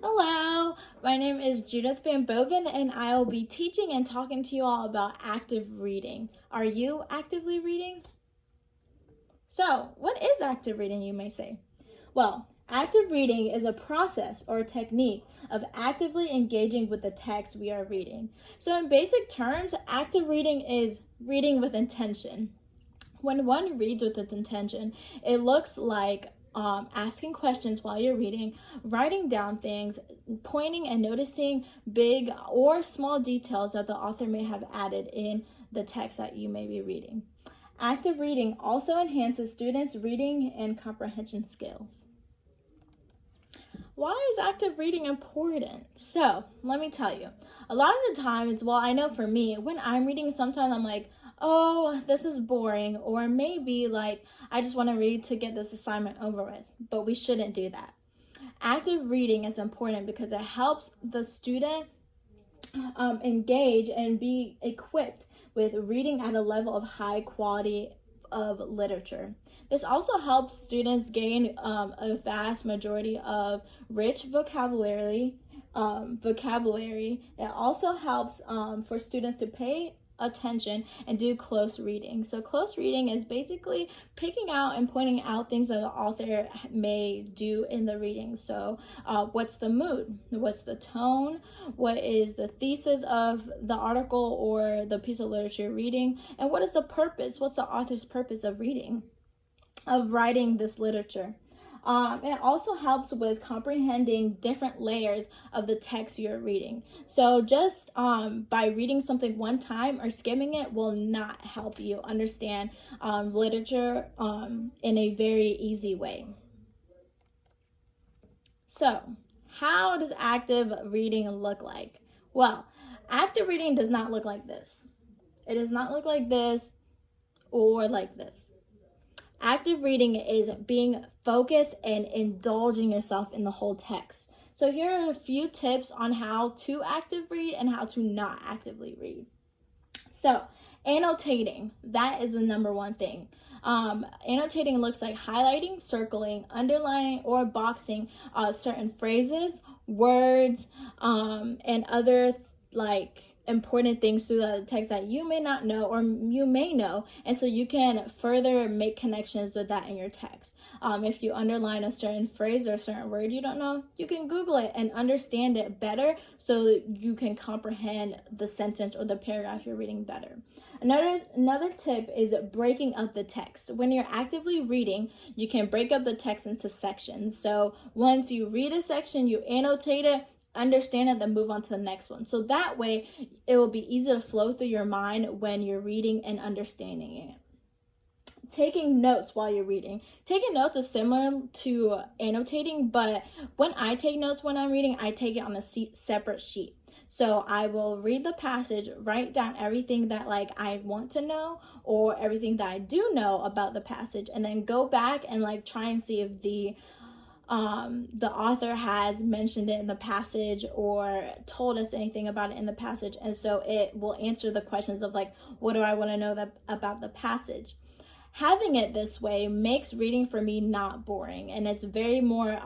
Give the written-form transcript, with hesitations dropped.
Hello, my name is Judith Van Boven, and I will be teaching and talking to you all about active reading. Are you actively reading? So, what is active reading, you may say? Well, active reading is a process or a technique of actively engaging with the text we are reading. So, in basic terms, active reading is reading with intention. When one reads with intention, it looks like asking questions while you're reading, writing down things, pointing and noticing big or small details that the author may have added in the text that you may be reading. Active reading also enhances students' reading and comprehension skills. Why is active reading important? So, let me tell you. A lot of the times, well, I know for me, when I'm reading, sometimes I'm like, oh, this is boring, or maybe like I just want to read to get this assignment over with, but we shouldn't do that. Active reading is important because it helps the student engage and be equipped with reading at a level of high quality of literature. This also helps students gain a vast majority of rich vocabulary. It also helps for students to pay attention and do close reading. So close reading is basically picking out and pointing out things that the author may do in the reading. So what's the mood? What's the tone? What is the thesis of the article or the piece of literature you're reading? And what is the purpose? What's the author's purpose of reading, of writing this literature? It also helps with comprehending different layers of the text you're reading. So just by reading something one time or skimming it will not help you understand literature in a very easy way. So, how does active reading look like? Well, active reading does not look like this. It does not look like this or like this. Active reading is being focused and indulging yourself in the whole text. So here are a few tips on how to active read and how to not actively read. So annotating, that is the number one thing. Annotating looks like highlighting, circling, underlining, or boxing certain phrases, words, and other like important things through the text that you may not know or you may know, and so you can further make connections with that in your text. If you underline a certain phrase or a certain word you don't know, you can Google it and understand it better so that you can comprehend the sentence or the paragraph you're reading better. Another tip is breaking up the text. When you're actively reading, you can break up the text into sections. So once you read a section, you annotate it, understand it, then move on to the next one. So that way it will be easy to flow through your mind when you're reading and understanding it. Taking notes while you're reading. Taking notes is similar to annotating, but when I take notes when I'm reading, I take it on a separate sheet. So I will read the passage, write down everything that like I want to know or everything that I do know about the passage, and then go back and like try and see if the author has mentioned it in the passage or told us anything about it in the passage, and so it will answer the questions of like, what do I want to know about the passage? Having it this way makes reading for me not boring, and it's very more